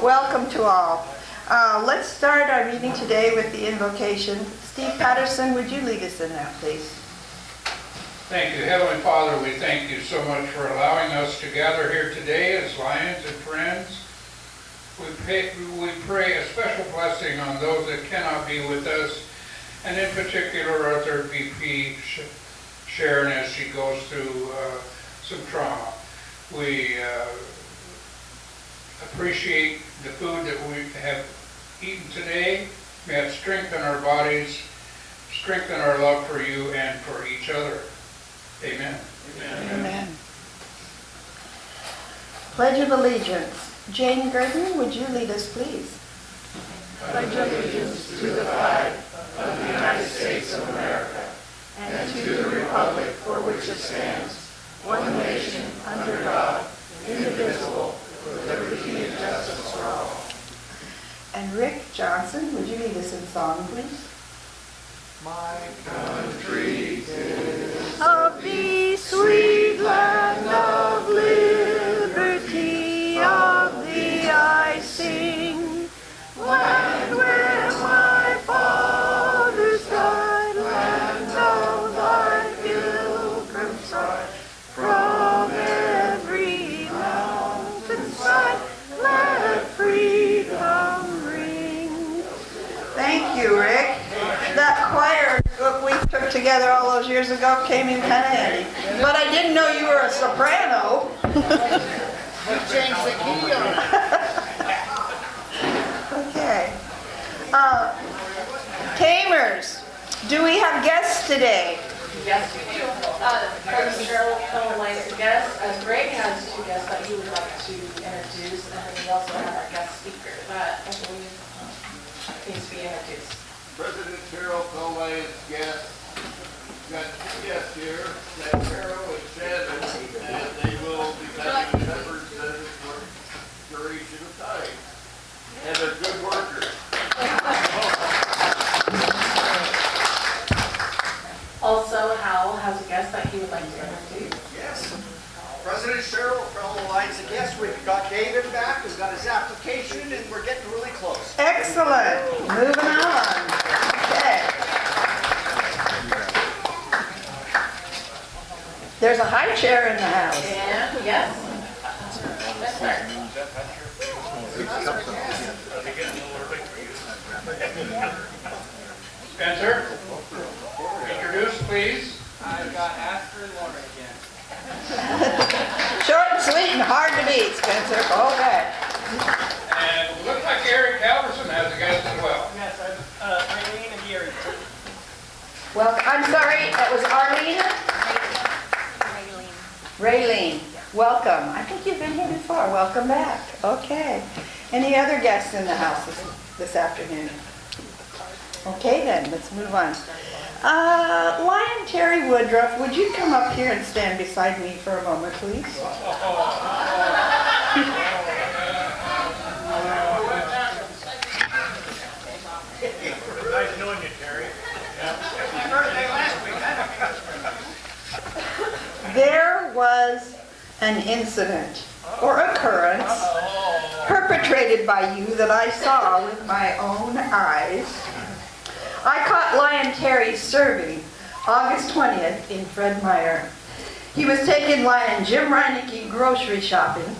Welcome to all. Let's start our meeting today with the invocation. Steve Patterson, would you lead us in that, please? Thank you. Heavenly Father, we thank you so much for allowing us to gather here today as Lions and friends. We pray a special blessing on those that cannot be with us, and in particular our third VP, Sharon, as she goes through some trauma. We appreciate the food that we have eaten today. May it strengthen our bodies, strengthen our love for you and for each other. Amen. Amen. Amen. Pledge of Allegiance. Jane Gurdon, would you lead us, please? Pledge allegiance to the flag of the United States of America and to the republic for which it stands, one nation, under God, indivisible, with liberty and justice for all. And Rick Johnson, would you lead us in song, please? My country is of the sweet land of liberty, of thee I sing. Land where my fathers died, land of thy pilgrims ride, from every mountainside, let freedom ring. Thank you, Rick. That choir we took together all those years ago came in kind of handy. But I didn't know you were a soprano. We changed the key on it. Okay. Tamers, do we have guests today? Yes, we do. President Cheryl Lions guest. Greg has two guests that he would like to introduce, and then we also have our guest speaker that I believe needs to be introduced. President Cheryl Lions guest. Got two guests here, Sam Carroll and Shannon, and they will be having members for duration of time. And they're good workers. Also, Hal has a guest that he would like to introduce. Yes. President Cheryl from the Lions and guests. We've got David back. We've got his application, and we're getting really close. Excellent. Moving on. Okay. There's a high chair in the house. And yes. Yes, sir. Spencer, introduce, please. I've got Astor and Lauren again. Short and sweet and hard to beat, Spencer. Okay. And it looks like Eric Halverson has a guest as well. Yes, I'm Raylene and Gary. Well, I'm sorry, that was Arlene? Raylene. Welcome. I think you've been here before. Welcome back. Okay. Any other guests in the house this afternoon? Okay then, let's move on. Lion Terry Woodruff, would you come up here and stand beside me for a moment, please? Nice knowing you, Terry. My birthday last week. There was an incident or occurrence perpetrated by you that I saw with my own eyes. I caught Lion Terry serving August 20th in Fred Meyer. He was taking Lion Jim Reinecke grocery shopping.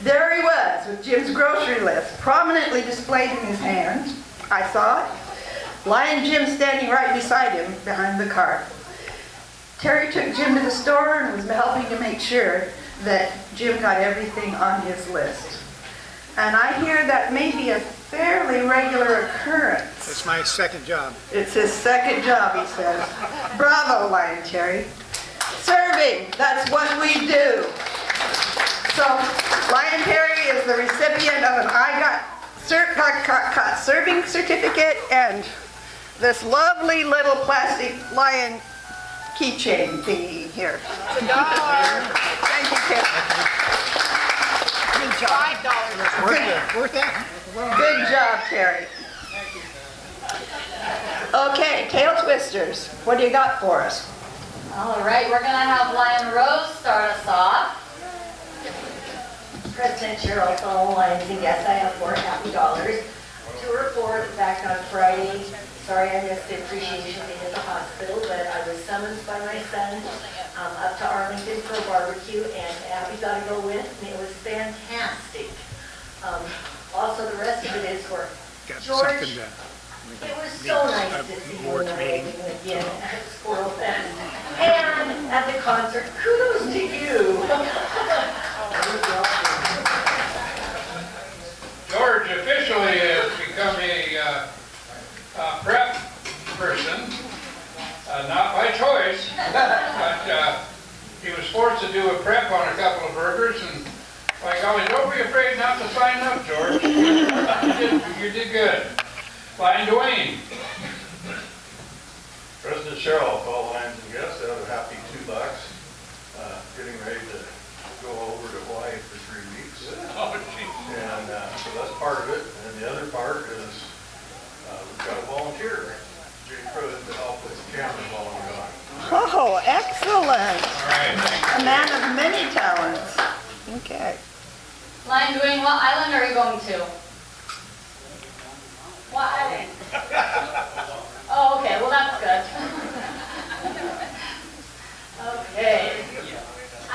There he was with Jim's grocery list prominently displayed in his hand. I saw it. Lion Jim standing right beside him behind the cart. Terry took Jim to the store and was helping to make sure that Jim got everything on his list. And I hear that may be a fairly regular occurrence. It's my second job. It's his second job, he says. Bravo, Lion Terry. Serving, that's what we do. So, Lion Terry is the recipient of an I got serving certificate and this lovely little plastic lion keychain thingy here. It's $1. Thank you, Terry. Good job. $5. Worth it? Good job, Terry. Okay, tail twisters. What do you got for us? All right, we're going to have Lion Rose start us off. President Cheryl, fellow Lions and guests, I have $4 happy dollars to report back on Friday. Sorry I missed the appreciation day at the hospital, but I was summoned by my son up to Arlington for a barbecue, and Abby got to go with, and it was fantastic. Also, the rest of it is for George. It was so nice to see you again at Squirrel Fest and at the concert. Kudos to you. George officially has become a prep person, not by choice, but he was forced to do a prep on a couple of burgers, and by golly, don't be afraid not to sign up, George. You did good. Flying Dwayne. President Cheryl, fellow Lions and guests, I have a happy $2. Getting ready to go over to Hawaii for 3 weeks. Oh, geez. And so that's part of it. And the other part is we've got a volunteer, Jay Pruitt, to help with the camera while I'm gone. Oh, excellent. All right, thanks. A man of many talents. Okay. Lion Dwayne, what island are you going to? What island? Oh, okay, well that's good. Okay.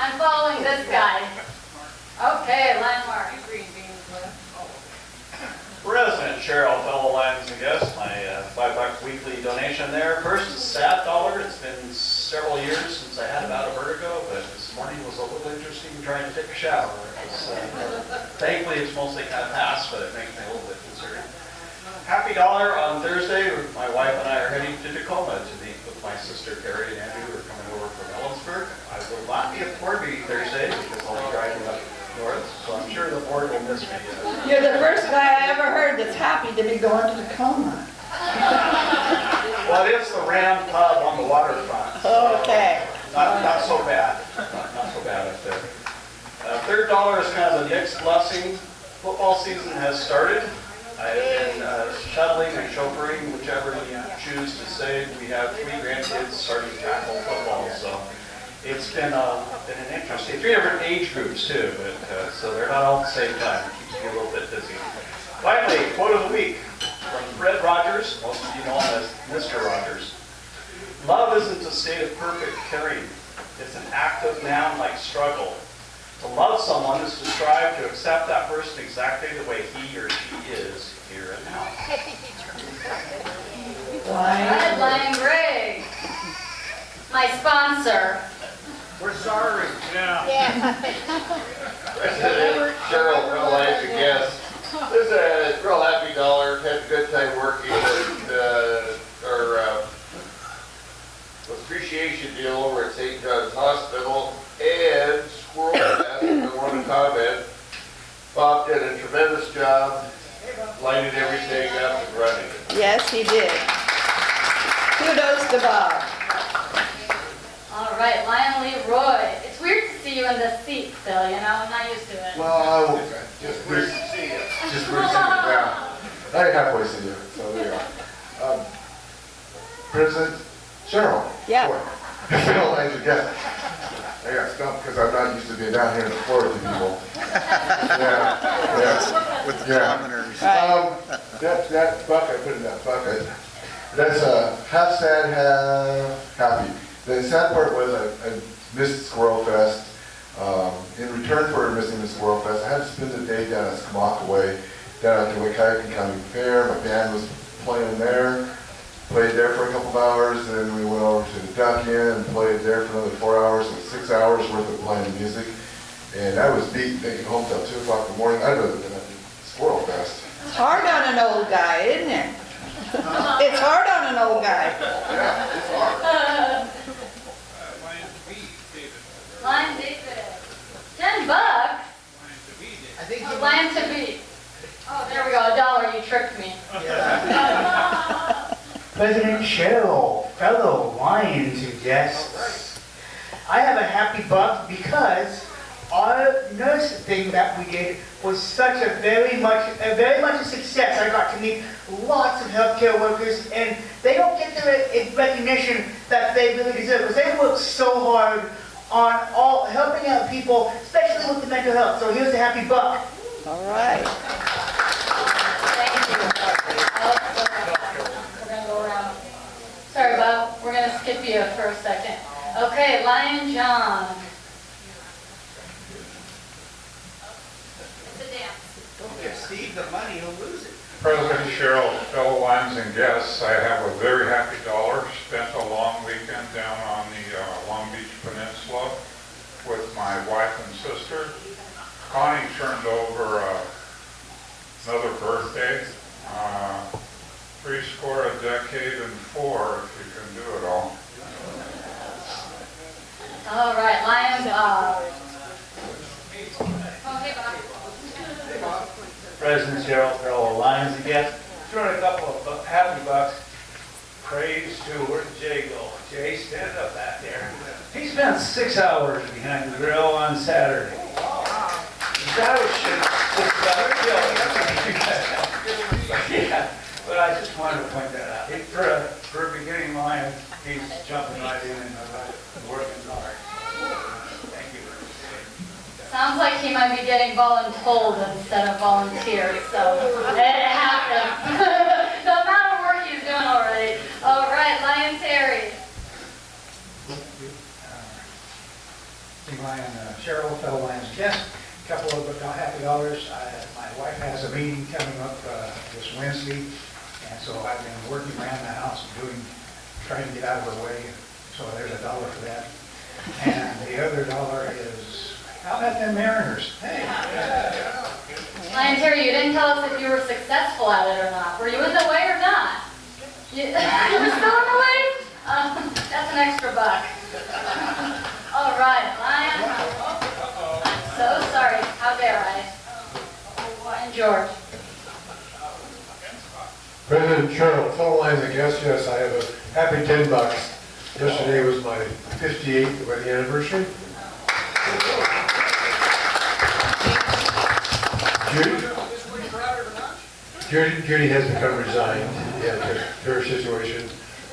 I'm following this guy. Okay, landmark. Green beans. President Cheryl, fellow Lions and guests, my $5 weekly donation there. First, a sad dollar. It's been several years since I had about a vertigo, but this morning was a little interesting trying to take a shower. Thankfully, it's mostly kind of passed, but it makes me a little bit concerned. Happy dollar on Thursday. My wife and I are heading to Tacoma to meet with my sister Carrie and Andrew, who are coming over from Ellensburg. I will not be at the board meeting Thursday because I'll be driving up north, so I'm sure the board will miss me. You're the first guy I ever heard that's happy to be going to Tacoma. Well, it is the Ram Pub on the waterfront. So Okay. not so bad. Not so bad up there. Third dollar is kind of a mixed blessing. Football season has started. I've been shuttling and chauffeuring, whichever you choose to say. We have 3 grandkids starting tackle football, so it's been an interesting, 3 different age groups too, but so they're not all at the same time. It keeps you a little bit busy. Finally, quote of the week from Fred Rogers, most of you know him as Mr. Rogers. Love isn't a state of perfect caring. It's an active noun-like struggle. To love someone is to strive to accept that person exactly the way he or she is here and now. Red Lion Greg. My sponsor. We're sorry. President Cheryl, fellow Lions and guests, this is a real happy dollar. Had a good time working with our appreciation deal over at St. John's Hospital and Squirrel Fest. I want to comment. Bob did a tremendous job lining everything up and running it. Yes, he did. Kudos to Bob. All right, Lion Leroy. It's weird to see you in this seat still, you know, I'm not used to it. Well, Just weird to see you. just recently, yeah. I halfway see you, so there you are. President Cheryl. Yeah. Fellow Lions and guests. I got stumped because I'm not used to being down here in Florida with people. Yeah. With the commoners. That bucket, I put in that bucket. That's half sad, half happy. The sad part was I missed Squirrel Fest. In return for missing the Squirrel Fest, I had to spend the day down at Skamaka down at the Waikiaki County Fair. My band was playing there. Played there for a couple of hours, and then we went over to the Duck Inn and played there for another 4 hours, so 6 hours worth of playing music. And I was beat thinking home till 2 o'clock in the morning. I'd rather been at the Squirrel Fest. It's hard on an old guy, isn't it? It's hard on an old guy. Yeah, it's hard. Lion to be, David. Lion David. $10. Lion to be, David. I think Oh, Lion to be. Oh, there we go, $1. You tricked me. President Cheryl, fellow Lions and guests, I have a happy buck because our nurse thing that we did was such a very much a success. I got to meet lots of healthcare workers, and they don't get the recognition that they really deserve because they work so hard on all helping out people, especially with the mental health. So here's a happy buck. All right. Thank you. We're gonna go around. Sorry, Bob, we're gonna skip you for a second. Okay, Lion John. It's a dance. Don't give Steve the money, he'll lose it. President Cheryl, fellow Lions and guests, I have a very happy dollar. Spent a long weekend down on the Long Beach Peninsula with my wife and sister. Connie turned over another birthday, 70 and 4, if you can do it all. All right, Lions. Oh, hey, Bob. President Cheryl, fellow Lions and guests, throwing a couple of happy bucks. Praise to, where'd Jay go? Jay, stand up back there. He spent 6 hours behind the grill on Saturday. That was yeah, but I just wanted to point that out. For a beginning Lion, he's jumping right in and working hard. Thank you. Sounds like he might be getting voluntold instead of volunteered, so it happens. The amount of work he's doing already. All right, Lion Terry. Lion Cheryl, fellow Lions guests, a couple of happy dollars. My wife has a meeting coming up this Wednesday, and so I've been working around the house trying to get out of her way. So there's $1 for that. And the other $1 is, how about them Mariners? Hey. Lion Terry, you didn't tell us if you were successful at it or not. Were you in the way or not? You were still in the way? That's an extra buck. All right, Lion. I'm so sorry. How dare I? And George. President Cheryl, fellow Lions and guests, yes, I have a happy $10. Yesterday was my 58th wedding anniversary. Judy has become resigned in her situation.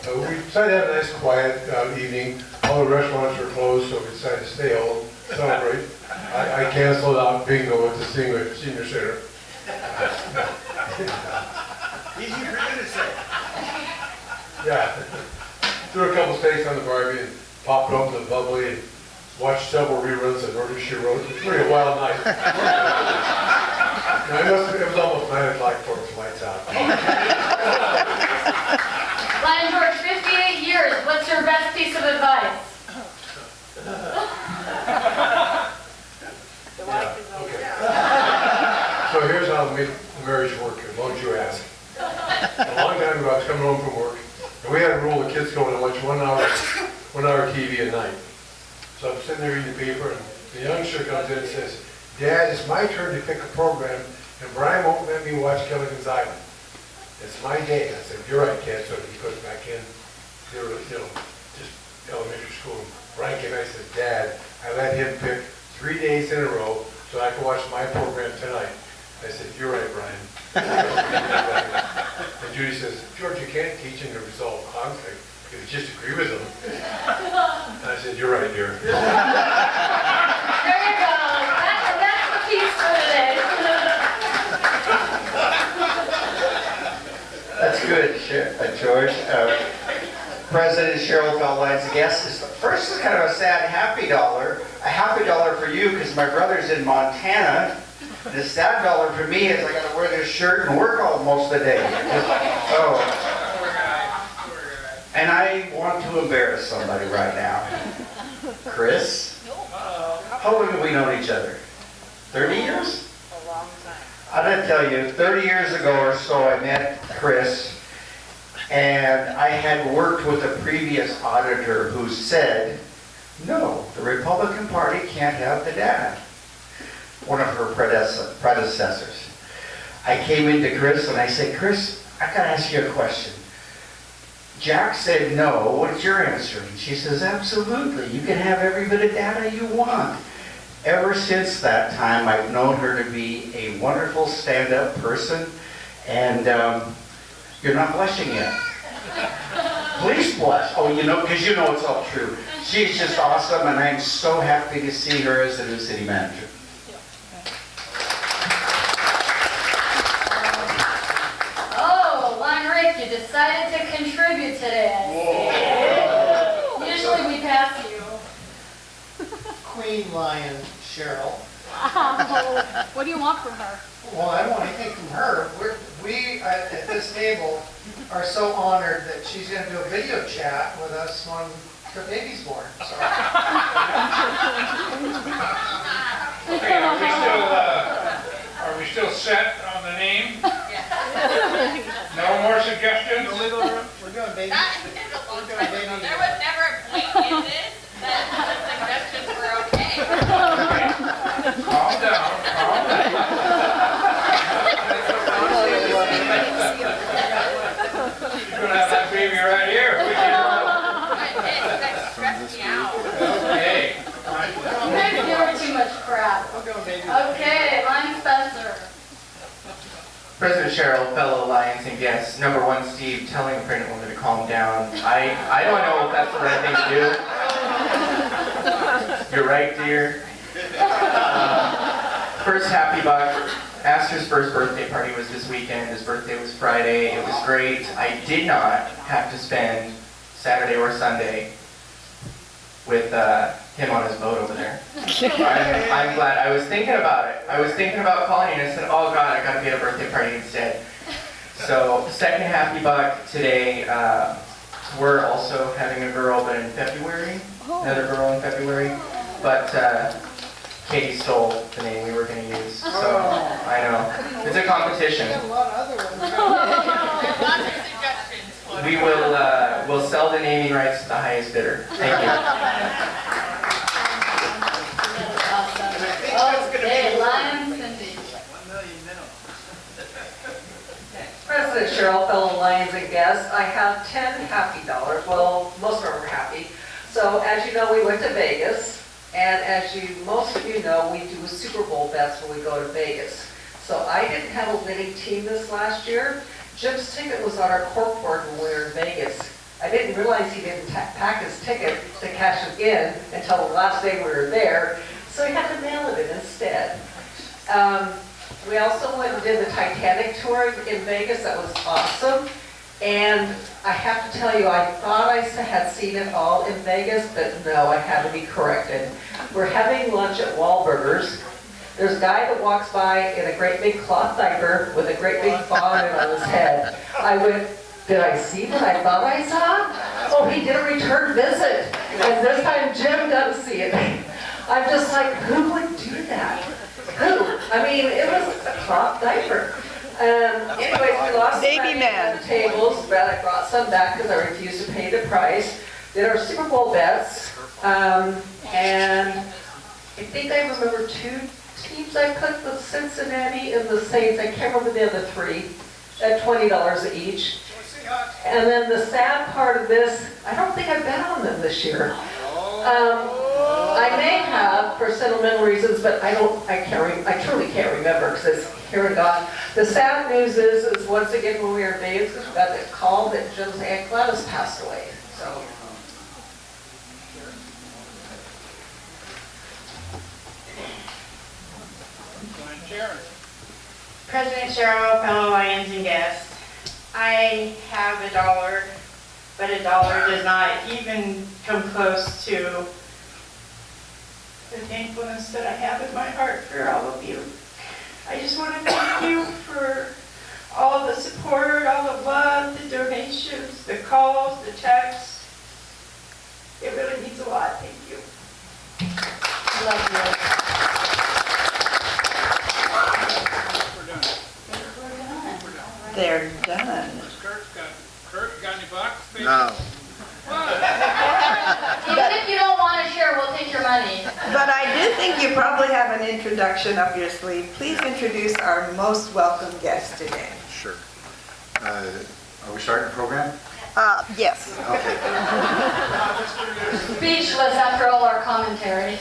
We decided to have a nice, quiet evening. All the restaurants were closed, so we decided to stay home, celebrate. I canceled out bingo at the senior center. Easy for you to say. Yeah. Threw a couple steaks on the barbie and popped open the bubbly and watched several reruns of Murder, She Wrote. It was really a wild night. It was almost 9 o'clock before it was lights out. Lion George, 58 years. What's your best piece of advice? So here's how to make the marriage work, as long as you ask. A long time ago, I was coming home from work, and we had a rule the kids go and watch 1 hour TV at night. So I'm sitting there reading the paper, and the youngster comes in and says, "Dad, it's my turn to pick a program, and Brian won't let me watch Gilligan's Island. It's my day." I said, "You're right, Kid." So he goes back in. They were, just elementary school. Brian came back and said, "Dad, I let him pick 3 days in a row so I can watch my program tonight." I said, "You're right, Brian." And Judy says, "George, you can't teach him to resolve conflict because you just agree with him." And I said, "You're right, dear." There you go. That's the piece for today. That's good, George. President Cheryl, fellow Lions and guests. First is kind of a sad happy dollar. A happy dollar for you because my brother's in Montana. The sad dollar for me is I got to wear this shirt and work all most of the day. Oh. And I want to embarrass somebody right now. Chris? How long have we known each other? 30 years? A long time. I didn't tell you, 30 years ago or so I met Chris, and I had worked with a previous auditor who said, no, the Republican Party can't have the data. One of her predecessors. I came into Chris and I said, "Chris, I gotta ask you a question. Jack said no, what's your answer?" And she says, "Absolutely, you can have every bit of data you want." Ever since that time, I've known her to be a wonderful stand-up person, and you're not blushing yet. Please blushed. Oh, you know, because you know it's all true. She's just awesome, and I'm so happy to see her as the new city manager. Oh, Lime Rick, you decided to contribute today. I see. Usually we pass you. Queen Lion Cheryl. What do you want from her? Well, I don't want anything from her. We at this table are so honored that she's going to do a video chat with us when the baby's born. So. Okay, are we still set on the name? No more suggestions? We're doing baby. We're doing baby. There was never a point in this that the suggestions were okay. Calm down, calm down. She's gonna have that baby right here. That stressed me out. Hey. You guys give her too much crap. Okay, Lime Spencer. President Cheryl, fellow Lions and guests, number one, Steve, telling a pregnant woman to calm down. I don't know if that's the right thing to do. You're right, dear. First, happy buck. Astor's first birthday party was this weekend. His birthday was Friday. It was great. I did not have to spend Saturday or Sunday with him on his boat over there. I'm glad. I was thinking about it. I was thinking about calling you and I said, oh God, I gotta be at a birthday party instead. So, second happy buck today. We're also having a girl, but in February. Another girl in February. But Katie stole the name we were going to use. So, I know. It's a competition. A lot of other ones. Lots of suggestions. We will we'll sell the naming rights to the highest bidder. Thank you. Okay, Lime Cindy. President Cheryl, fellow Lions and guests, I have 10 happy dollars. Well, most of them are happy. So as you know, we went to Vegas, and as most of you know, we do a Super Bowl bets when we go to Vegas. So I didn't have a winning team this last year. Jim's ticket was on our corkboard when we were in Vegas. I didn't realize he didn't pack his ticket to cash it in until the last day we were there, so he had to mail it in instead. We also went and did the Titanic tour in Vegas. That was awesome. And I have to tell you, I thought I had seen it all in Vegas, but no, I had to be corrected. We're having lunch at Wahlburgers. There's a guy that walks by in a great big cloth diaper with a great big bonnet on his head. I went, did I see what I thought I saw? Oh, he did a return visit. And this time Jim got to see it. I'm just like, who would do that? Who? I mean, it was a cloth diaper. Anyways, we lost Baby some man. at the tables, but I brought some back because I refused to pay the price. Did our Super Bowl bets, and I think I remember two teams I put, the Cincinnati and the Saints. I can't remember the other three, at $20 each. And then the sad part of this, I don't think I bet on them this year. I may have for sentimental reasons, but I truly can't remember because it's here and gone. The sad news is once again when we were in Vegas, we got the call that Jim's Aunt Gladys passed away. So. President Cheryl, fellow Lions and guests, I have $1, but $1 does not even come close to the thankfulness that I have in my heart for all of you. I just want to thank you for all the support, all the love, the donations, the calls, the texts. It really means a lot. Thank you. Love you. They're done. Kurt, got any bucks? No. Even if you don't want to share, we'll take your money. But I do think you probably have an introduction up your sleeve. Please introduce our most welcome guest today. Sure. Are we starting the program? Yes. Okay. Speechless after all our commentary.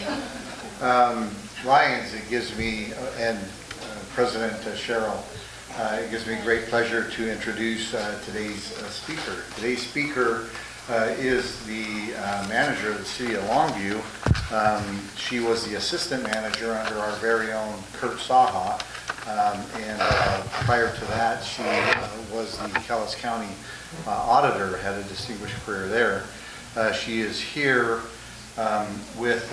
Lions, it gives me, and President Cheryl, it gives me great pleasure to introduce today's speaker. Today's speaker is the manager of the city of Longview. She was the assistant manager under our very own Kurt Saha. And prior to that, she was the Calais County auditor, had a distinguished career there. She is here with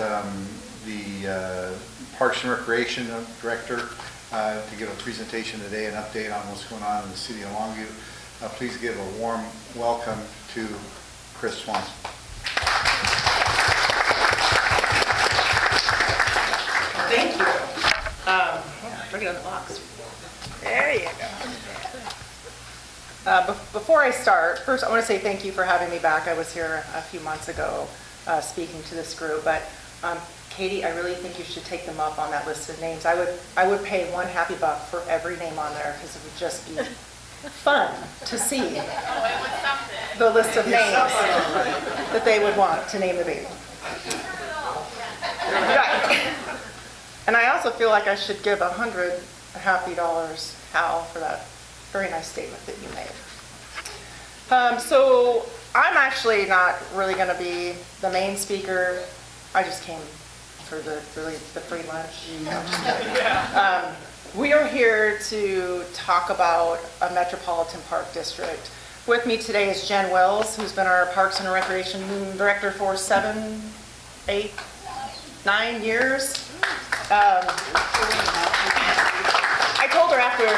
the Parks and Recreation Director to give a presentation today, an update on what's going on in the city of Longview. Please give a warm welcome to Chris Swanson. Thank you. Bring it on the box. There you go. Before I start, first I want to say thank you for having me back. I was here a few months ago speaking to this group, but Katie, I really think you should take them up on that list of names. I would pay $1 happy buck for every name on there because it would just be fun to see the list of names that they would want to name the baby. Right. And I also feel like I should give $100 happy dollars, Hal, for that very nice statement that you made. So I'm actually not really going to be the main speaker. I just came for the free lunch. We are here to talk about a metropolitan park district. With me today is Jen Wells, who's been our Parks and Recreation Director for 7, 8, 9 years. I told her after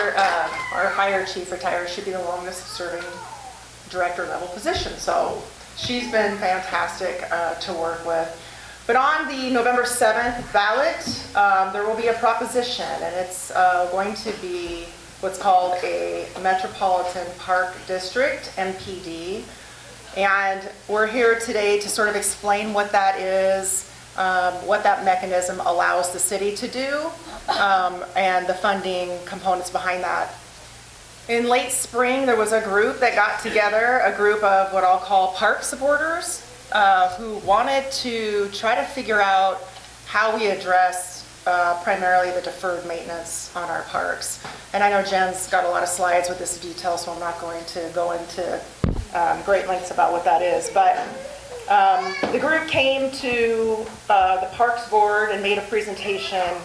our fire chief retired, she'd be the longest serving director level position. So she's been fantastic to work with. But on the November 7th ballot, there will be a proposition, and it's going to be what's called a Metropolitan Park District, MPD. And we're here today to sort of explain what that is, what that mechanism allows the city to do, and the funding components behind that. In late spring, there was a group that got together, a group of what I'll call park supporters, who wanted to try to figure out how we address primarily the deferred maintenance on our parks. And I know Jen's got a lot of slides with this detail, so I'm not going to go into great lengths about what that is. But the group came to the Parks Board and made a presentation,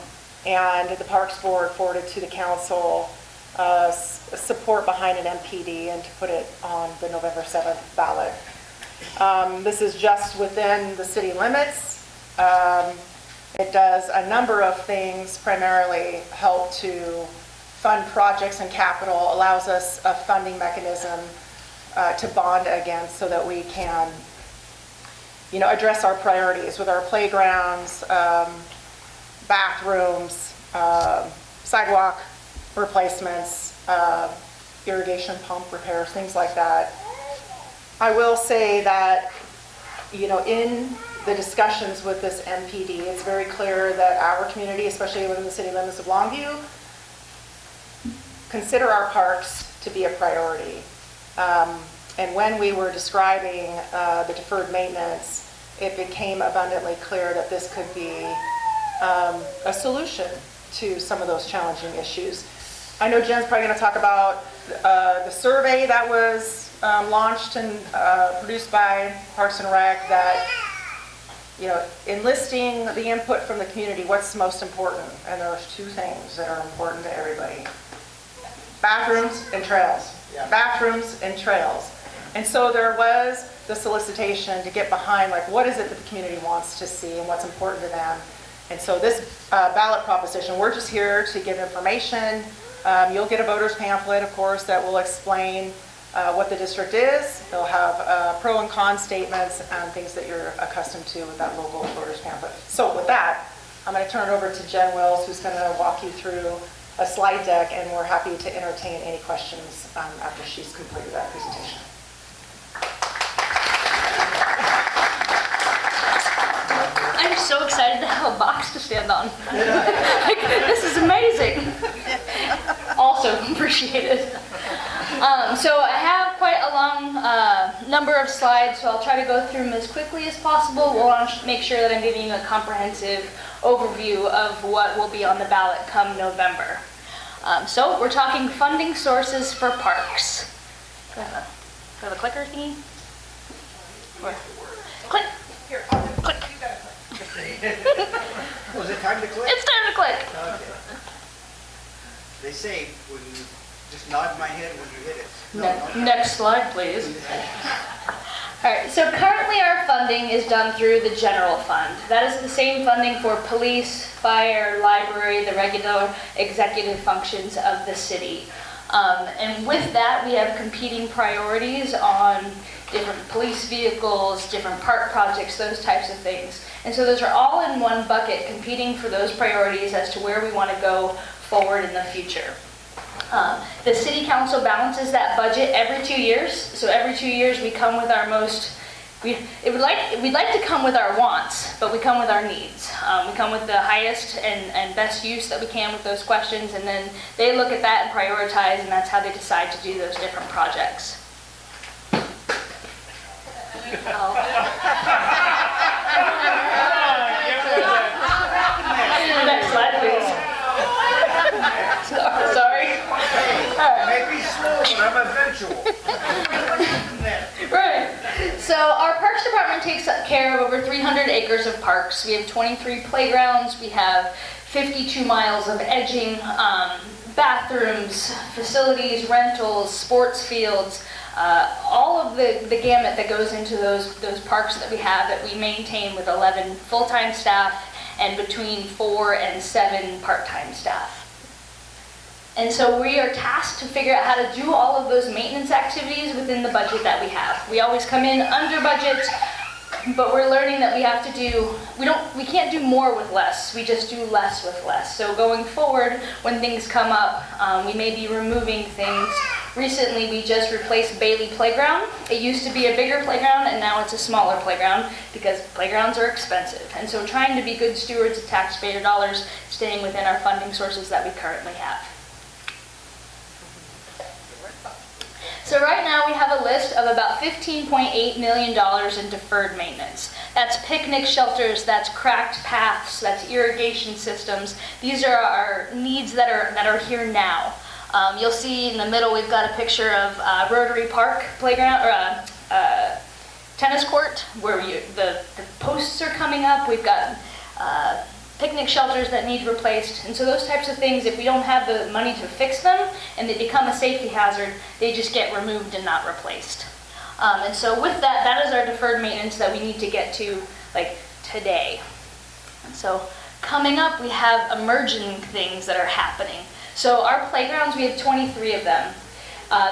and the Parks Board forwarded to the council support behind an MPD and to put it on the November 7th ballot. This is just within the city limits. It does a number of things, primarily help to fund projects and capital, allows us a funding mechanism to bond against so that we can address our priorities with our playgrounds, bathrooms, sidewalk replacements, irrigation pump repairs, things like that. I will say that, in the discussions with this MPD, it's very clear that our community, especially within the city limits of Longview, consider our parks to be a priority. And when we were describing the deferred maintenance, it became abundantly clear that this could be a solution to some of those challenging issues. I know Jen's probably going to talk about the survey that was launched and produced by Parks and Rec that, enlisting the input from the community, what's most important? And there's two things that are important to everybody. Bathrooms and trails. Bathrooms and trails. And so there was the solicitation to get behind, what is it that the community wants to see and what's important to them. And so this ballot proposition, we're just here to give information. You'll get a voter's pamphlet, of course, that will explain what the district is. They'll have pro and con statements and things that you're accustomed to with that local voter's pamphlet. So with that, I'm going to turn it over to Jen Wells, who's going to walk you through a slide deck, and we're happy to entertain any questions after she's completed that presentation. I'm so excited to have a box to stand on. This is amazing. Also appreciated. So I have quite a long number of slides, so I'll try to go through them as quickly as possible. We'll want to make sure that I'm giving you a comprehensive overview of what will be on the ballot come November. So we're talking funding sources for parks. Do I have a clicker thingy? Click. Here, click. Was it time to click? It's time to click. Okay. They say when you just nod my head when you hit it. Next slide, please. All right, so currently our funding is done through the general fund. That is the same funding for police, fire, library, the regular executive functions of the city. And with that, we have competing priorities on different police vehicles, different park projects, those types of things. And so those are all in one bucket, competing for those priorities as to where we want to go forward in the future. The city council balances that budget every 2 years. So every 2 years we come with our we'd like to come with our wants, but we come with our needs. We come with the highest and best use that we can with those questions, and then they look at that and prioritize, and that's how they decide to do those different projects. Next slide, please. Sorry. Maybe slow, but I'm eventual. Right. So our Parks Department takes care of over 300 acres of parks. We have 23 playgrounds. We have 52 miles of edging, bathrooms, facilities, rentals, sports fields, all of the gamut that goes into those parks that we have that we maintain with 11 full-time staff and between 4 and 7 part-time staff. And so we are tasked to figure out how to do all of those maintenance activities within the budget that we have. We always come in under budget, but we're learning that we have to do, we can't do more with less, we just do less with less. So going forward, when things come up, we may be removing things. Recently, we just replaced Bailey Playground. It used to be a bigger playground, and now it's a smaller playground because playgrounds are expensive. And so trying to be good stewards of taxpayer dollars, staying within our funding sources that we currently have. So right now we have a list of about $15.8 million in deferred maintenance. That's picnic shelters, that's cracked paths, that's irrigation systems. These are our needs that are here now. You'll see in the middle we've got a picture of Rotary Park playground, or tennis court, where the posts are coming up. We've got picnic shelters that need replaced. And so those types of things, if we don't have the money to fix them and they become a safety hazard, they just get removed and not replaced. And so with that, that is our deferred maintenance that we need to get to like today. And so coming up, we have emerging things that are happening. So our playgrounds, we have 23 of them.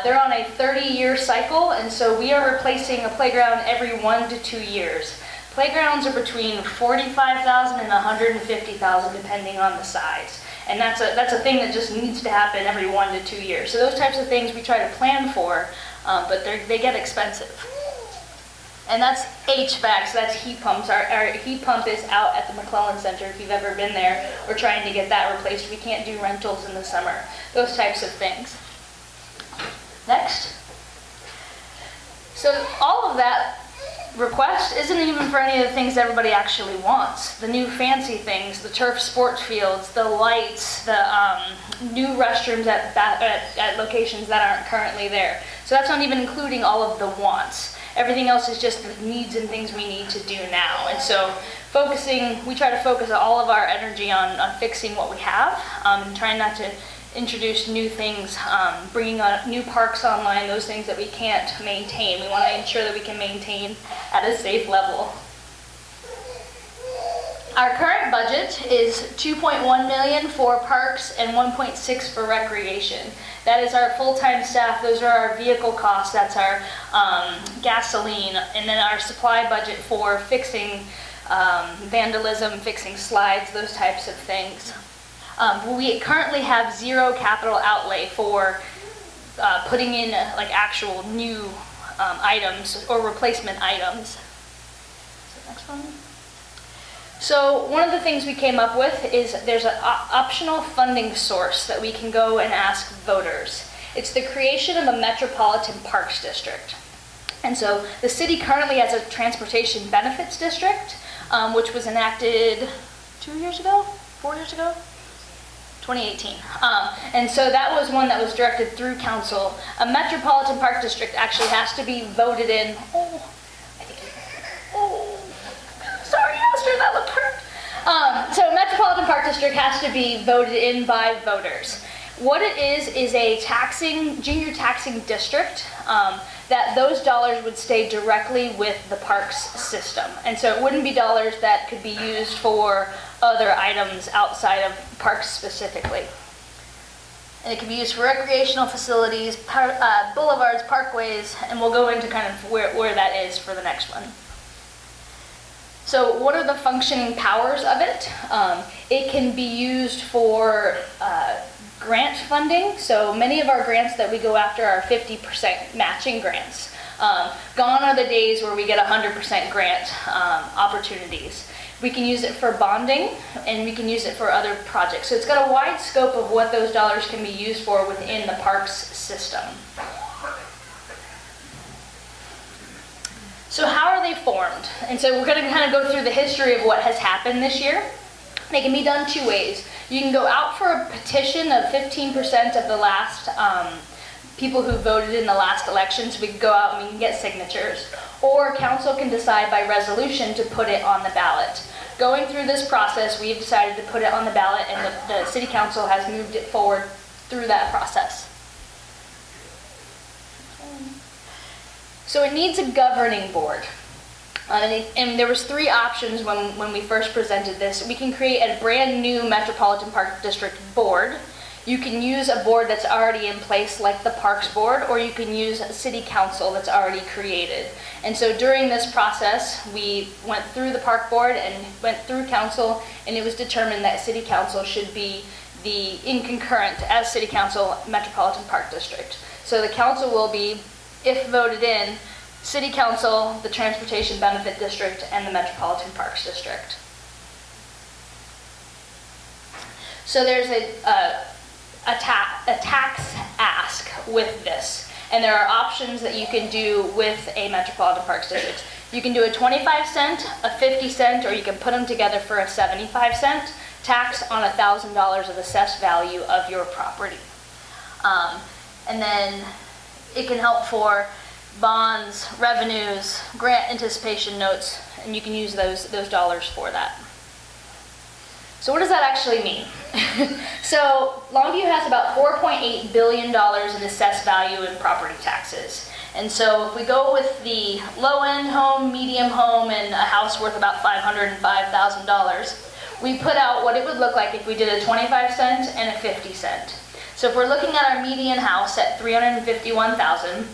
They're on a 30-year cycle, and so we are replacing a playground every 1 to 2 years. Playgrounds are between $45,000 and $150,000 depending on the size. And that's a thing that just needs to happen every 1 to 2 years. So those types of things we try to plan for, but they get expensive. And that's HVAC, so that's heat pumps. Our heat pump is out at the McClellan Center. If you've ever been there, we're trying to get that replaced. We can't do rentals in the summer. Those types of things. Next. So all of that request isn't even for any of the things that everybody actually wants. The new fancy things, the turf sports fields, the lights, the new restrooms at locations that aren't currently there. So that's not even including all of the wants. Everything else is just the needs and things we need to do now. And so we try to focus all of our energy on fixing what we have, and trying not to introduce new things, bringing on new parks online, those things that we can't maintain. We want to ensure that we can maintain at a safe level. Our current budget is $2.1 million for parks and $1.6 for recreation. That is our full-time staff. Those are our vehicle costs. That's our gasoline, and then our supply budget for fixing vandalism, fixing slides, those types of things. We currently have zero capital outlay for putting in like actual new items or replacement items. Next one. So one of the things we came up with is there's an optional funding source that we can go and ask voters. It's the creation of a metropolitan parks district. And so the city currently has a transportation benefits district, which was enacted 2 years ago, 4 years ago? 2018. And so that was one that was directed through council. A metropolitan park district actually has to be voted in, Metropolitan Park District has to be voted in by voters. What it is a junior taxing district that those dollars would stay directly with the parks system. And so it wouldn't be dollars that could be used for other items outside of parks specifically. And it can be used for recreational facilities, boulevards, parkways, and we'll go into kind of where that is for the next one. So what are the functioning powers of it? It can be used for grant funding. So many of our grants that we go after are 50% matching grants. Gone are the days where we get 100% grant opportunities. We can use it for bonding, and we can use it for other projects. So it's got a wide scope of what those dollars can be used for within the parks system. So how are they formed? And so we're going to kind of go through the history of what has happened this year. They can be done two ways. You can go out for a petition of 15% of the last people who voted in the last election, so we can go out and we can get signatures. Or council can decide by resolution to put it on the ballot. Going through this process, we've decided to put it on the ballot, and the city council has moved it forward through that process. So it needs a governing board. And there was three options when we first presented this. We can create a brand new Metropolitan Park District board. You can use a board that's already in place like the Parks Board, or you can use a city council that's already created. And so during this process, we went through the Park Board and went through council, and it was determined that city council should be in concurrent as city council Metropolitan Park District. So the council will be, if voted in, City Council, the Transportation Benefit District, and the Metropolitan Parks District. So there's a tax ask with this, and there are options that you can do with a Metropolitan Parks District. You can do a 25-cent, a 50-cent, or you can put them together for a 75-cent tax on $1,000 of assessed value of your property. And then it can help for bonds, revenues, grant anticipation notes, and you can use those dollars for that. So what does that actually mean? So Longview has about $4.8 billion in assessed value in property taxes. And so if we go with the low-end home, medium home, and a house worth about $505,000, we put out what it would look like if we did a 25-cent and a 50-cent. So if we're looking at our median house at $351,000,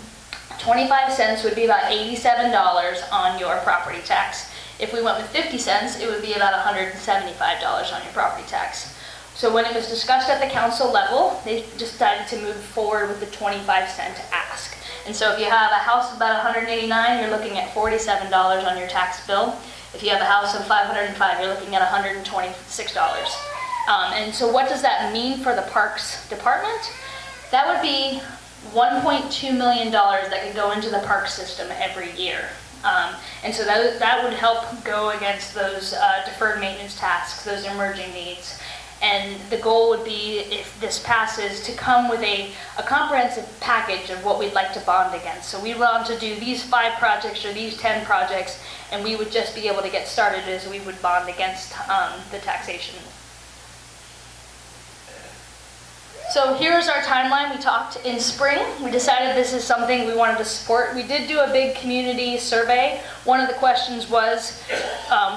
25 cents would be about $87 on your property tax. If we went with 50 cents, it would be about $175 on your property tax. So when it was discussed at the council level, they decided to move forward with the 25-cent ask. And so if you have a house of about $189, you're looking at $47 on your tax bill. If you have a house of $505, you're looking at $126. And so what does that mean for the Parks Department? That would be $1.2 million that could go into the park system every year. And so that would help go against those deferred maintenance tasks, those emerging needs. And the goal would be, if this passes, to come with a comprehensive package of what we'd like to bond against. So we want to do these 5 projects or these 10 projects, and we would just be able to get started as we would bond against the taxation. So here's our timeline. We talked in spring. We decided this is something we wanted to support. We did do a big community survey. One of the questions was,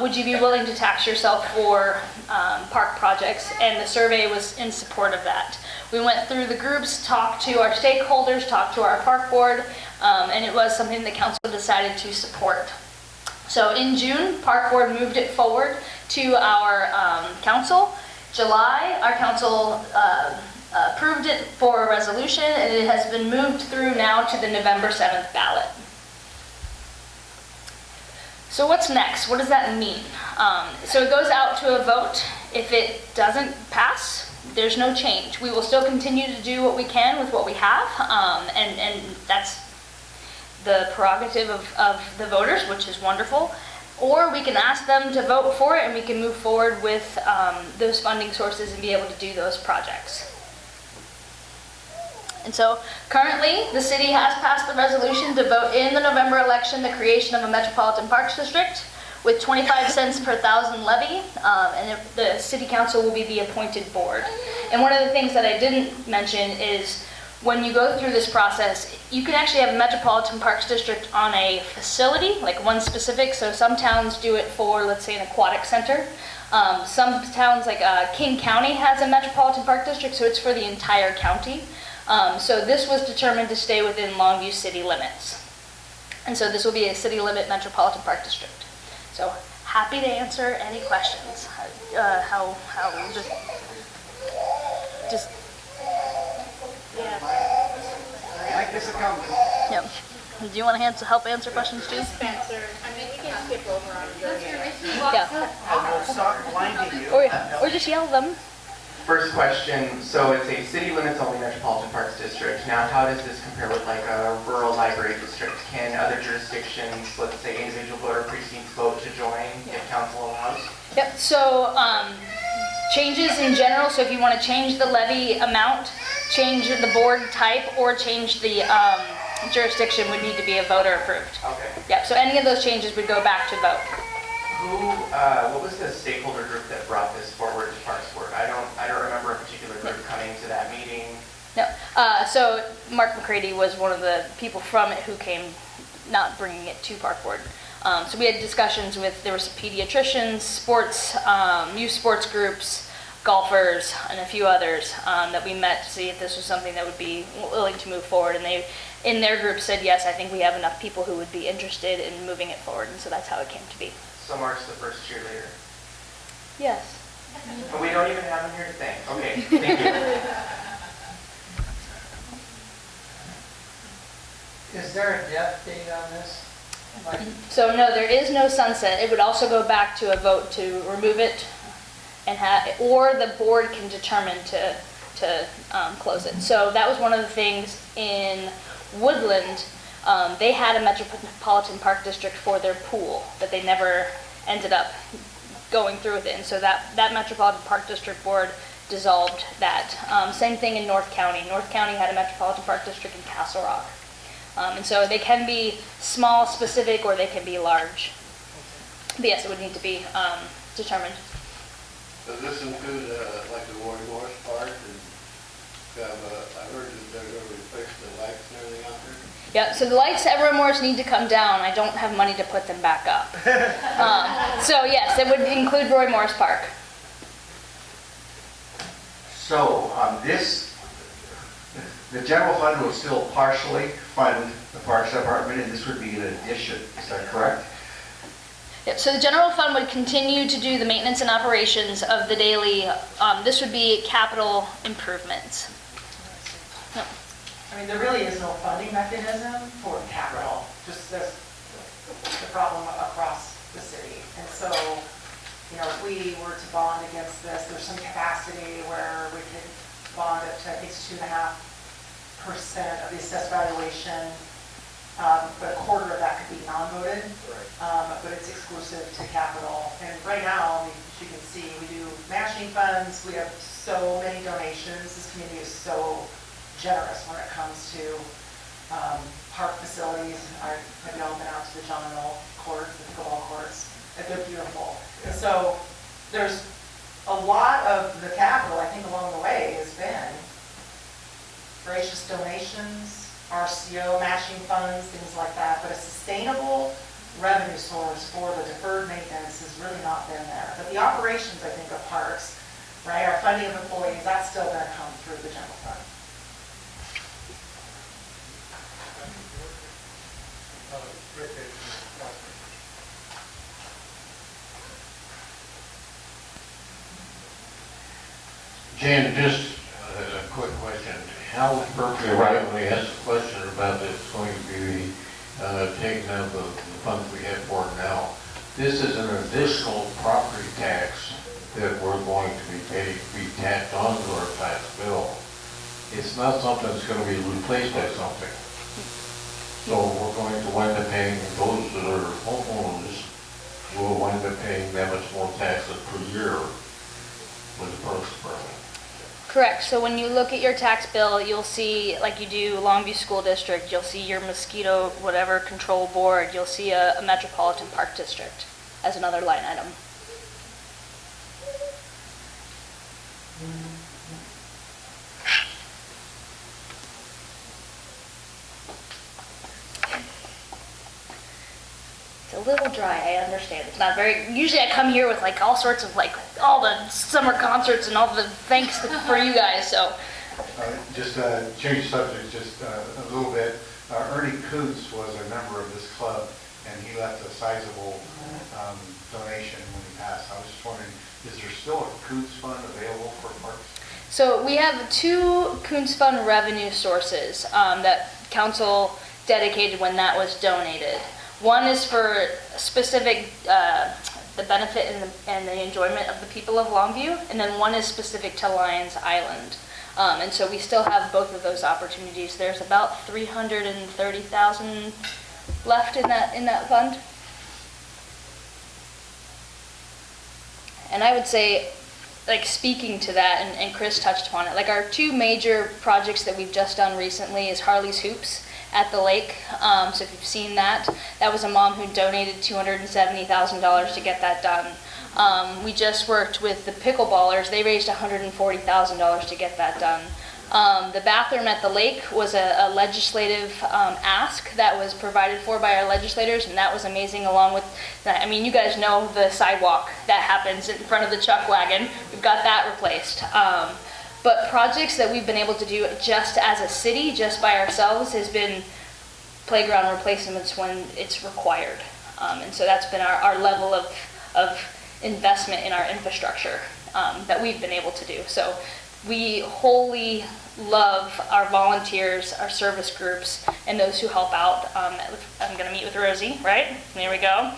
would you be willing to tax yourself for park projects? And the survey was in support of that. We went through the groups, talked to our stakeholders, talked to our park board, and it was something the council decided to support. So in June, park board moved it forward to our council. July, our council approved it for a resolution, and it has been moved through now to the November 7th ballot. So what's next? What does that mean? So it goes out to a vote. If it doesn't pass, there's no change. We will still continue to do what we can with what we have, and that's the prerogative of the voters, which is wonderful. Or we can ask them to vote for it, and we can move forward with those funding sources and be able to do those projects. And so currently, the city has passed the resolution to vote in the November election the creation of a Metropolitan Parks District. with 25 cents per thousand levy, and the city council will be the appointed board. And one of the things that I didn't mention is when you go through this process, you can actually have a Metropolitan Parks District on a facility, like one specific. So some towns do it for, let's say, an aquatic center. Some towns, like King County, has a Metropolitan Park District, so it's for the entire county. So this was determined to stay within Longview city limits. And so this will be a city limit Metropolitan Park District. So happy to answer any questions. Just Like this accountant. yep. Do you want to help answer questions too? Spencer, I mean, we can skip over on the Yeah. I will stop blinding you. Or just yell them. First question, so it's a city limits only Metropolitan Parks District. Now, how does this compare with like a rural library district? Can other jurisdictions, let's say individual voter precincts, vote to join if council allows? Yep, so changes in general, so if you want to change the levy amount, change the board type, or change the jurisdiction would need to be a voter approved. Okay. Yep, so any of those changes would go back to vote. What was the stakeholder group that brought this forward to Parks Board? I don't remember a particular group coming to that meeting. No, so Mark McCready was one of the people from it who came, not bringing it to Park Board. So we had discussions with, there were some pediatricians, sports, youth sports groups, golfers, and a few others that we met to see if this was something that would be willing to move forward. And they, in their group, said, yes, I think we have enough people who would be interested in moving it forward. And so that's how it came to be. So Mark's the first cheerleader. Yes. But we don't even have him here to thank. Okay, thank you. Is there a death date on this? So no, there is no sunset. It would also go back to a vote to remove it and have, or the board can determine to close it. So that was one of the things in Woodland. They had a Metropolitan Park District for their pool, but they never ended up going through with it. And so that Metropolitan Park District board dissolved that. Same thing in North County. North County had a Metropolitan Park District in Castle Rock. And so they can be small, specific, or they can be large. But yes, it would need to be determined. Does this include like the Roy Morris Park and I heard that they're going to replace the lights and everything out there? Yeah, so the lights at Morris need to come down. I don't have money to put them back up. So yes, it would include Roy Morris Park. So the general fund will still partially fund the Parks Department, and this would be an addition. Is that correct? Yep, so the general fund would continue to do the maintenance and operations of the daily, this would be capital improvements. I mean, there really is no funding mechanism for capital, just that's the problem across the city. And so, you know, if we were to bond against this, there's some capacity where we could bond up to, I think it's 2.5% of the assessed valuation, but a quarter of that could be non-voted, but it's exclusive to capital. And right now, as you can see, we do matching funds, we have so many donations, this community is so generous when it comes to park facilities. Have you all been out to the John Knoll courts, the pickleball courts? They're beautiful. And so there's a lot of the capital, I think, along the way has been gracious donations, RCO matching funds, things like that. But a sustainable revenue source for the deferred maintenance has really not been there. But the operations, I think, of parks, right, our funding of employees, that's still going to come through the general fund. Jan, just a quick question. How perfectly right when we asked the question about it's going to be taken out of the funds we have for it now? This is an additional property tax that we're going to be paid, be tacked onto our tax bill. It's not something that's going to be replaced by something. So we're going to wind up paying, those that are homeowners will wind up paying that much more taxes per year with the Parks Department. Correct. So when you look at your tax bill, you'll see, like you do Longview School District, you'll see your mosquito, whatever, control board, you'll see a Metropolitan Park District as another line item. It's a little dry, I understand. It's not very, usually I come here with like all sorts of like, all the summer concerts and all the thanks for you guys, so. Just change the subject just a little bit. Ernie Koontz was a member of this club, and he left a sizable donation when he passed. I was just wondering, is there still a Koontz fund available for parks? So we have two Koontz Fund revenue sources that council dedicated when that was donated. One is for specific, the benefit and the enjoyment of the people of Longview, and then one is specific to Lions Island. And so we still have both of those opportunities. There's about 330,000 left in that fund. And I would say, like speaking to that, and Chris touched upon it, like our two major projects that we've just done recently is Harley's Hoops at the lake. So if you've seen that, that was a mom who donated $270,000 to get that done. We just worked with the pickleballers. They raised $140,000 to get that done. The bathroom at the lake was a legislative ask that was provided for by our legislators, and that was amazing, along with, I mean, you guys know the sidewalk that happens in front of the chuck wagon. We've got that replaced. But projects that we've been able to do just as a city, just by ourselves, has been playground replacements when it's required. And so that's been our level of investment in our infrastructure that we've been able to do. So we wholly love our volunteers, our service groups, and those who help out. I'm going to meet with Rosie, right? There we go.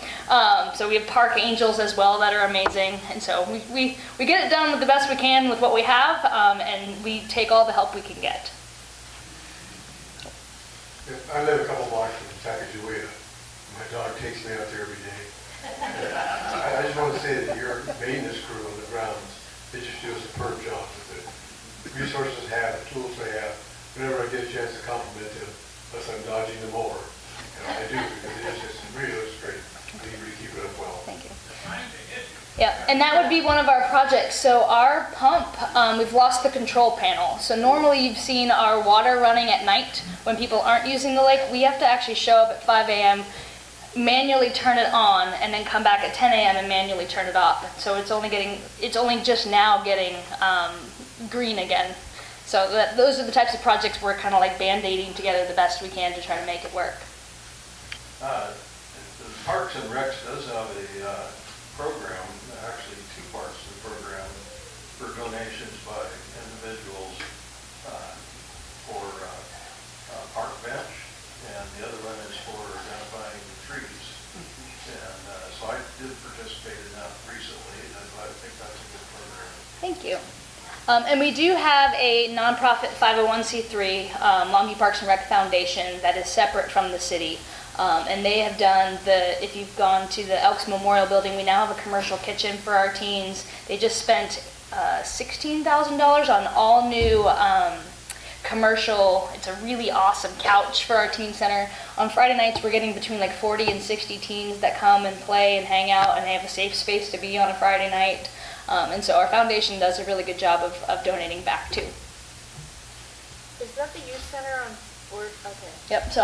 So we have park angels as well that are amazing. And so we get it done with the best we can with what we have, and we take all the help we can get. I live a couple blocks from Sacagawea. My dog takes me out there every day. I just want to say that your maintenance crew on the grounds, they just do a superb job with it. The resources they have, the tools they have. Whenever I get a chance to compliment them, unless I'm dodging them over, I do, because it is just really looks great. You really keep it up well. Thank you. Yeah, and that would be one of our projects. So our pump, we've lost the control panel. So normally you've seen our water running at night when people aren't using the lake. We have to actually show up at 5 a.m., manually turn it on, and then come back at 10 a.m. and manually turn it off. So it's only just now getting green again. So those are the types of projects we're kind of like band-aiding together the best we can to try to make it work. The Parks and Recs does have a program, actually two parts of the program, for donations by individuals for park bench, and the other one is for identifying trees. And so I did participate in that recently, and I think that's a good program. Thank you. And we do have a nonprofit 501c3, Longview Parks and Rec Foundation, that is separate from the city. And they have done if you've gone to the Elks Memorial Building, we now have a commercial kitchen for our teens. They just spent $16,000 on all new commercial, it's a really awesome couch for our teen center. On Friday nights, we're getting between like 40 and 60 teens that come and play and hang out, and they have a safe space to be on a Friday night. And so our foundation does a really good job of donating back too. Is that the youth center on board? Okay. Yep, so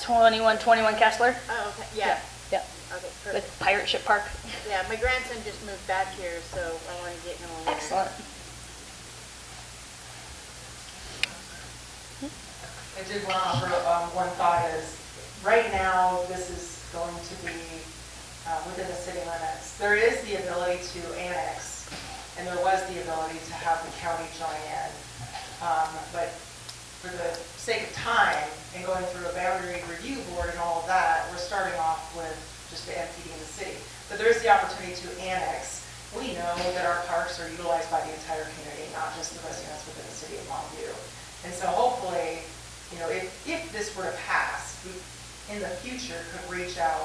2121 Kessler. Oh, okay, yeah. Yep. Okay, perfect. With Pirate Ship Park. Yeah, my grandson just moved back here, so I want to get him over there. Excellent. I did want to offer one thought is, right now, this is going to be within the city limits. There is the ability to annex, and there was the ability to have the county join in. But for the sake of time and going through a boundary review board and all of that, we're starting off with just the MPD in the city. But there is the opportunity to annex. We know that our parks are utilized by the entire community, not just the residents within the city of Longview. And so hopefully, you know, if this were to pass, we in the future could reach out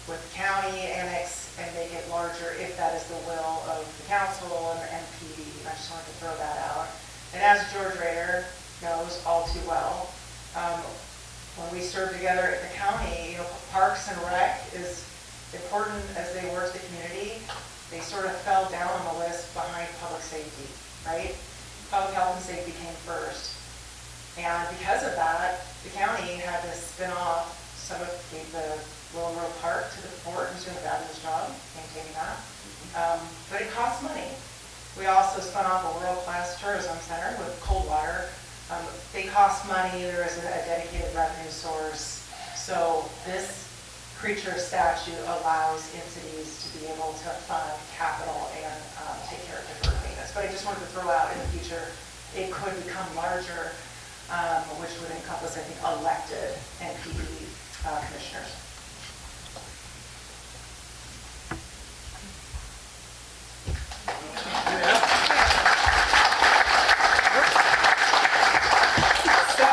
with the county, annex, and make it larger if that is the will of the council and the MPD. I just wanted to throw that out. And as George Rader knows all too well, when we served together at the county, you know, Parks and Rec is important as they were to the community, they sort of fell down on the list behind public safety, right? Public health and safety came first. And because of that, the county had to spin off some of the Longview Park to the port, who's doing a fabulous job maintaining that. But it costs money. We also spun off a world-class tourism center with Coldwater. They cost money, there is a dedicated revenue source. So this creature statute allows entities to be able to fund capital and take care of deferred maintenance. But I just wanted to throw out in the future, it could become larger, which would encompass, I think, elected NPD commissioners. So,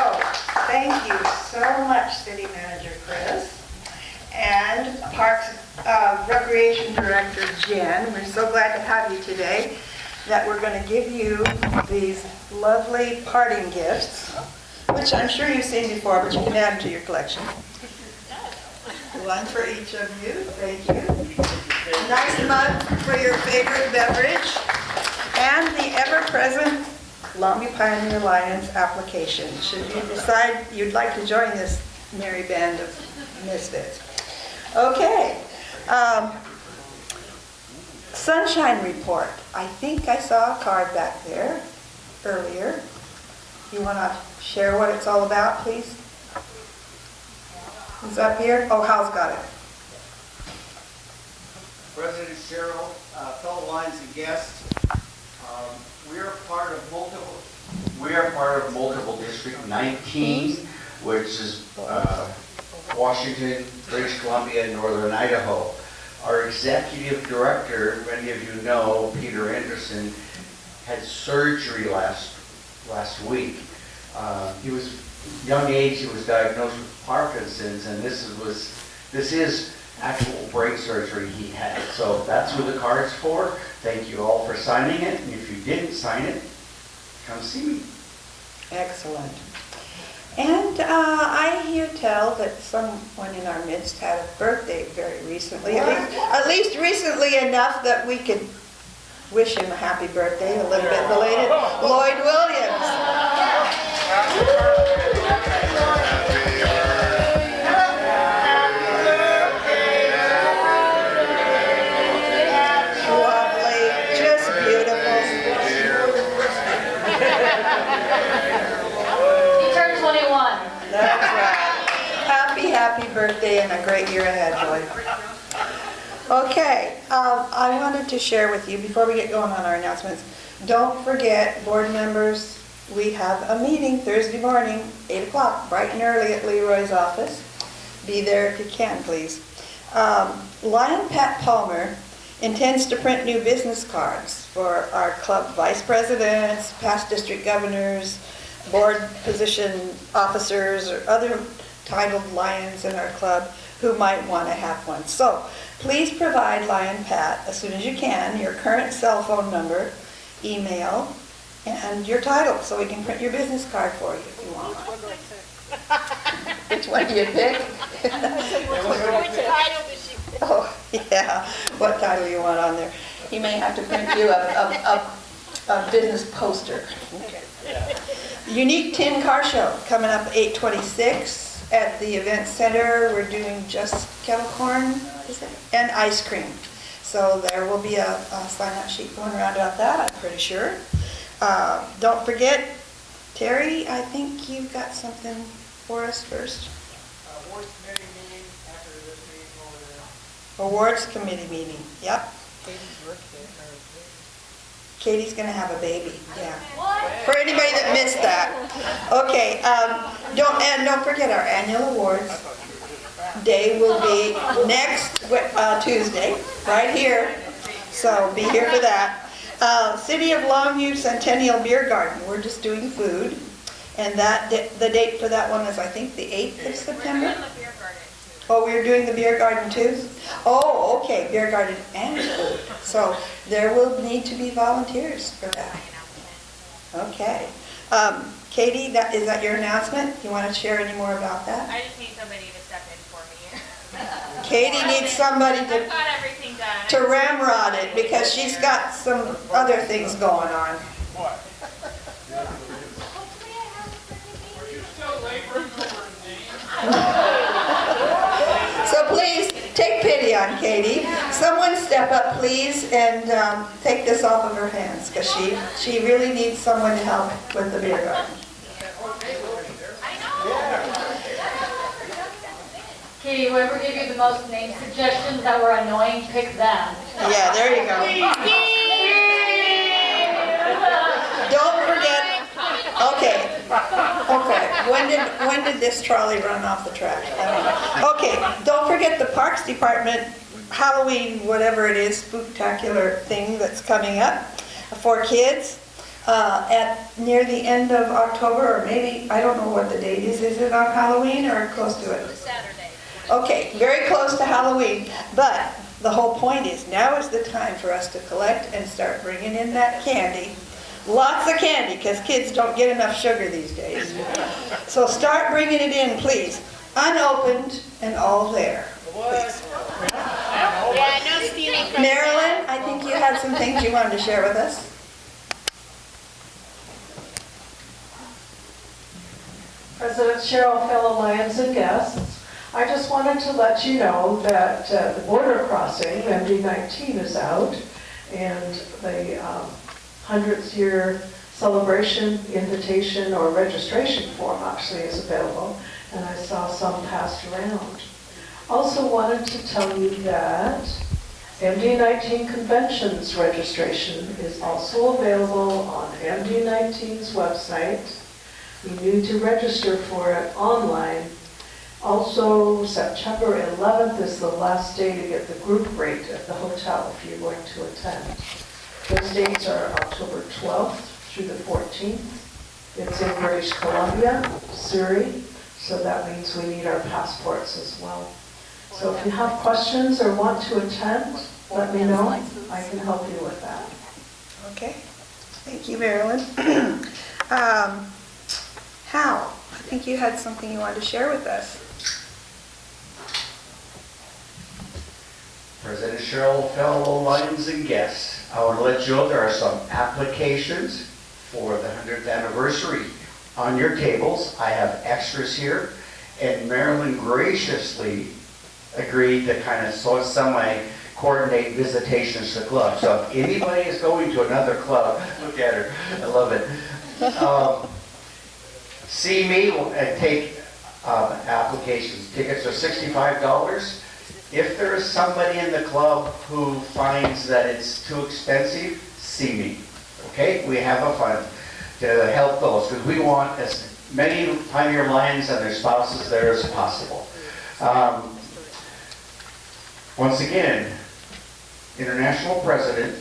thank you so much, City Manager Chris, and Parks Recreation Director Jen. We're so glad to have you today, that we're going to give you these lovely parting gifts, which I'm sure you've seen before, but you can add them to your collection. One for each of you. Thank you. Nice mug for your favorite beverage, and the ever-present Longview Pioneer Lions application, should you decide you'd like to join this merry band of misfits. Okay. Sunshine report. I think I saw a card back there earlier. You want to share what it's all about, please? Who's up here? Oh, Hal's got it. President Cheryl, fellow Lions and guests, we are part of multiple District 19, which is Washington, British Columbia, and Northern Idaho. Our executive director, many of you know, Peter Anderson, had surgery last week. He was young age. He was diagnosed with Parkinson's, and this is actual brain surgery he had. So that's who the card's for. Thank you all for signing it, and if you didn't sign it, come see me. Excellent. And I hear tell that someone in our midst had a birthday very recently, at least recently enough that we could wish him a happy birthday, a little bit belated. Lloyd Williams. Lovely, just beautiful. He turned 21. That's right. Happy birthday and a great year ahead, Lloyd. Okay, I wanted to share with you, before we get going on our announcements, don't forget, board members, we have a meeting Thursday morning, 8 o'clock, bright and early at Leroy's office. Be there if you can, please. Lion Pat Palmer intends to print new business cards for our club vice presidents, past district governors, board position officers, or other titled Lions in our club who might want to have one. So please provide Lion Pat, as soon as you can, your current cell phone number, email, and your title, so we can print your business card for you if you want one. Which one do you pick? Which title does she pick? Oh, yeah. What title you want on there? He may have to print you a business poster. Unique Tin Car Show coming up 8/26 at the event center. We're doing just kettle corn and ice cream. So there will be a sign-up sheet going around about that, I'm pretty sure. Don't forget, Terry, I think you've got something for us first. Awards committee meeting after this meeting over there. Awards committee meeting, yep. Katie's birthday. Katie's gonna have a baby, yeah. For anybody that missed that. Okay, don't forget our annual awards day will be next Tuesday, right here. So be here for that. City of Longview Centennial Beer Garden, we're just doing food. And the date for that one is, I think, the 8th of September. Oh, we're doing the beer garden too? Oh, okay, beer garden and food. So there will need to be volunteers for that. Okay. Katie, is that your announcement? You want to share any more about that? I just need somebody to step in for me. Katie needs somebody I've to, got everything done. to ramrod it because she's got some other things going on. So please, take pity on Katie. Someone step up, please, and take this off of her hands, because she really needs someone to help with the beer garden. Katie, whoever gave you the most name suggestions that were annoying, pick them. Yeah, there you go. Don't forget, okay, when did this trolley run off the track? I don't know. Okay, don't forget the Parks Department Halloween, whatever it is, spooktacular thing that's coming up for kids at near the end of October, or maybe, I don't know what the date is. Is it on Halloween or close to it? Saturday. Okay, very close to Halloween, but the whole point is now is the time for us to collect and start bringing in that candy. Lots of candy, because kids don't get enough sugar these days. So start bringing it in, please. Unopened and all there, please. Yeah, no stealing from Marilyn, I think you had some things you wanted to share with us. President Cheryl, fellow Lions and guests, I just wanted to let you know that the border crossing, MD-19, is out, and the 100th year celebration invitation or registration form actually is available, and I saw some passed around. Also wanted to tell you that MD-19 Conventions registration is also available on MD-19's website. You need to register for it online. Also, September 11th is the last day to get the group rate at the hotel if you're going to attend. Those dates are October 12th through the 14th. It's in British Columbia, Surrey, so that means we need our passports as well. So if you have questions or want to attend, let me know. I can help you with that. Okay, thank you, Marilyn. Hal, I think you had something you wanted to share with us. President Cheryl, fellow Lions and guests, I want to let you know there are some applications for the 100th anniversary on your tables. I have extras here, and Marilyn graciously agreed to kind of semi-coordinate visitations to clubs. So if anybody is going to another club, look at her, I love it. See me and take applications. Tickets are $65. If there is somebody in the club who finds that it's too expensive, see me. Okay? We have a fund to help those, because we want as many Pioneer Lions and their spouses there as possible. Once again, International President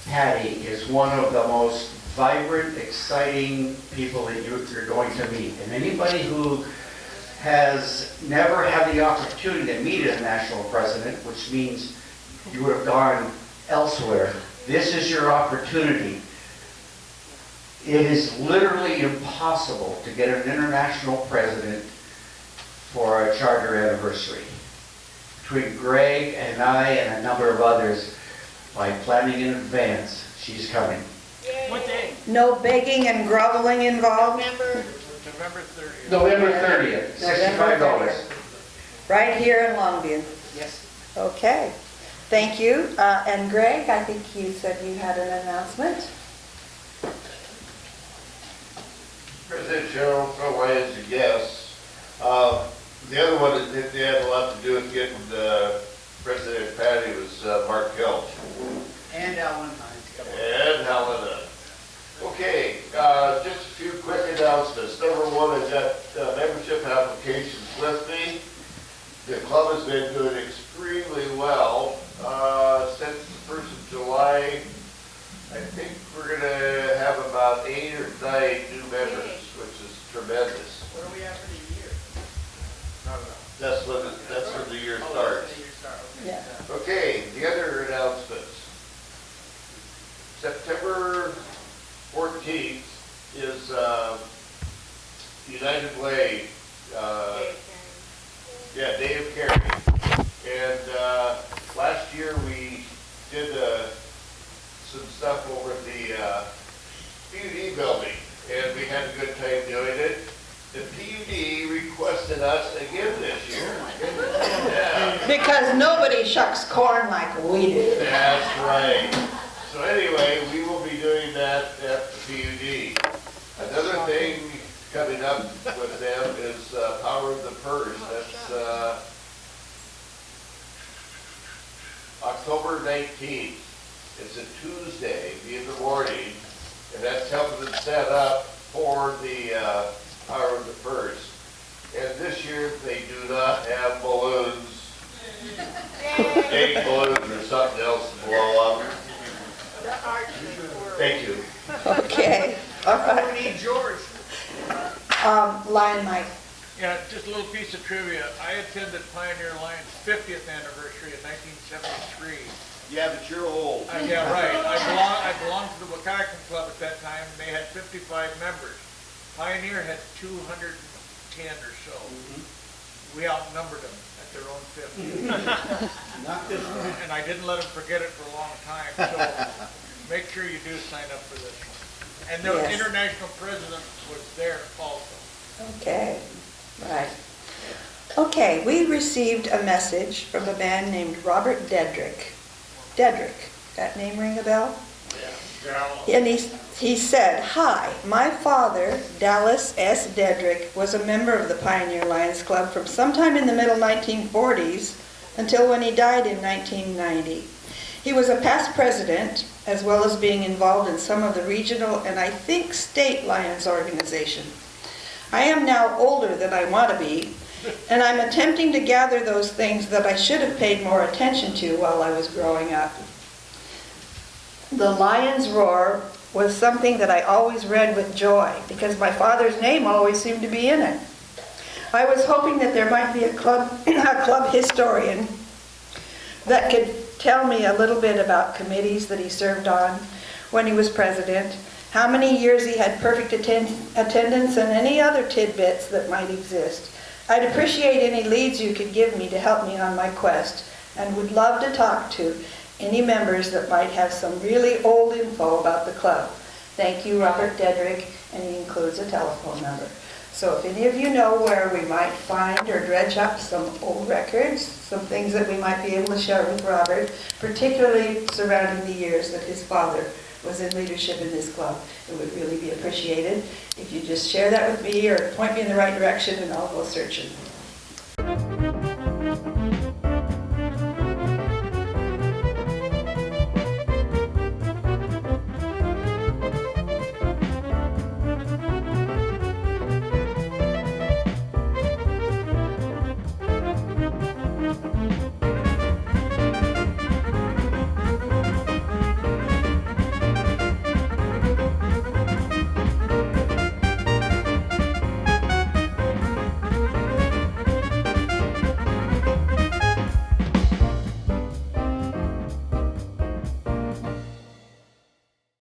Patty is one of the most vibrant, exciting people that you're going to meet. And anybody who has never had the opportunity to meet a national president, which means you would have gone elsewhere, this is your opportunity. It is literally impossible to get an international president for a charter anniversary. Between Greg and I and a number of others, by planning in advance, she's coming. What day? No begging and groveling involved? November 30th. November 30th, $65. Right here in Longview. Yes. Okay, thank you. And Greg, I think you said you had an announcement. President Cheryl, fellow Lions and guests. The other one that had a lot to do with getting President Patty was Mark Kelch. And Alan. And Helena. Okay, just a few quick announcements. Number one, I've got membership applications with me. The club has been doing extremely well since the 1st of July. I think we're going to have about 8 or 9 new members, which is tremendous. What are we at for the year? That's when the year starts. Yeah. Okay, the other announcements. September 14th is United Way, Day of Caring. PUD requested us again this year. Yeah. Because nobody shucks corn like we do. That's right. So anyway, we will be doing that at the PUD. Another thing coming up with them is Power of the Purse. That's October 19th. It's a Tuesday in the morning, and that's helping them set up for the Power of the Purse. And this year, they do not have balloons, big balloons or something else to blow up. Thank you. Okay, all right. We need George. Lion Mike. Yeah, just a little piece of trivia. I attended Pioneer Lions' 50th anniversary in 1973. Yeah, but you're old. Yeah, right. I belonged to the Wakakan Club at that time, and they had 55 members. Pioneer had 210 or so. We outnumbered them at their own 50. Not this one. And I didn't let them forget it for a long time, so make sure you do sign up for this one. And the Yes. international president was there also. Okay, right. Okay, we received a message from a man named Robert Dedrick. Dedrick, that name ring a bell? Yeah. And he said, "Hi, my father, Dallas S. Dedrick, was a member of the Pioneer Lions Club from sometime in the middle 1940s until when he died in 1990. He was a past president, as well as being involved in some of the regional and I think state Lions organization. I am now older than I want to be, and I'm attempting to gather those things that I should have paid more attention to while I was growing up. The Lion's Roar was something that I always read with joy because my father's name always seemed to be in it. I was hoping that there might be a club historian that could tell me a little bit about committees that he served on when he was president, how many years he had perfect attendance, and any other tidbits that might exist. I'd appreciate any leads you could give me to help me on my quest, and would love to talk to any members that might have some really old info about the club. Thank you, Robert Dedrick," and he includes a telephone number. So if any of you know where we might find or dredge up some old records, some things that we might be able to share with Robert, particularly surrounding the years that his father was in leadership in this club, it would really be appreciated if you just share that with me or point me in the right direction and I'll go searching.